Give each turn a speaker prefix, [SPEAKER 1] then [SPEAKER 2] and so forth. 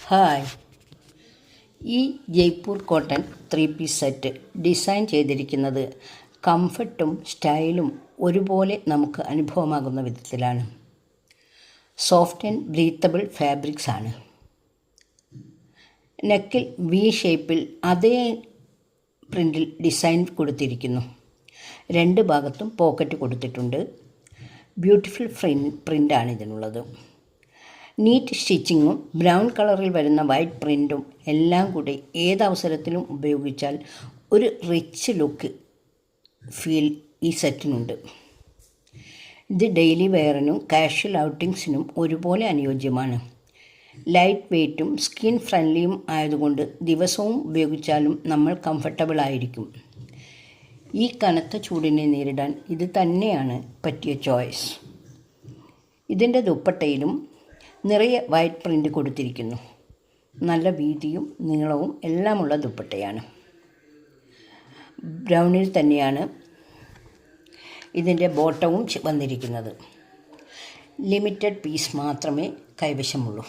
[SPEAKER 1] Hi, ഈ Jaipur cotton 3 piece set design ചെയ്തിരിക്കുന്നത് കംഫർട്ടും സ്റ്റൈലും ഒരുപോലെ നമുക്ക് അനുഭവമാകുന്ന വിധത്തിലാണ്. സോഫ്റ്റ് ആൻഡ് ബ്രീത്തബിൾ ഫാബ്രിക്സ് ആണ്. നെക്കിൽ വി ഷേപ്പിൽ അതേ പ്രിൻറ്റിൽ ഡിസൈൻ കൊടുത്തിരിക്കുന്നു. 2 ഭാഗത്തും പോക്കറ്റ് കൊടുത്തിട്ടുണ്ട്. ബ്യൂട്ടിഫുൾ പ്രിൻ്റാണ് ഇതിനുള്ളത്. നീറ്റ് സ്റ്റിച്ചിങ്ങും ബ്രൗൺ കളറിൽ വരുന്ന വൈറ്റ് പ്രിൻറ്റും എല്ലാം കൂടി ഏതവസരത്തിലും ഉപയോഗിച്ചാൽ ഒരു റിച്ച് ലുക്ക് ഫീൽ ഈ സെറ്റിനുണ്ട്. ഇത് ഡെയിലി വെയറിനും കാഷ്വൽ ഔട്ടിങ്സിനും ഒരുപോലെ അനുയോജ്യമാണ്. ലൈറ്റ് വെയ്റ്റും സ്കിൻ ഫ്രണ്ട്ലിയും ആയതുകൊണ്ട് ദിവസവും ഉപയോഗിച്ചാലും നമ്മൾ കംഫർട്ടബിൾ ആയിരിക്കും. ഈ കനത്ത ചൂടിനെ നേരിടാൻ ഇത് തന്നെയാണ് പറ്റിയ ചോയ്സ്. ഇതിൻ്റെ ദുപ്പട്ടയിലും നിറയെ വൈറ്റ് പ്രിൻ്റ് കൊടുത്തിരിക്കുന്നു. നല്ല വീതിയും നീളവും എല്ലാമുള്ള ദുപ്പട്ടയാണ്. ബ്രൗണിൽ തന്നെയാണ് ഇതിൻ്റെ ബോട്ടവും വന്നിരിക്കുന്നത്. ലിമിറ്റഡ് പീസ് മാത്രമേ കൈവശമുള്ളൂ.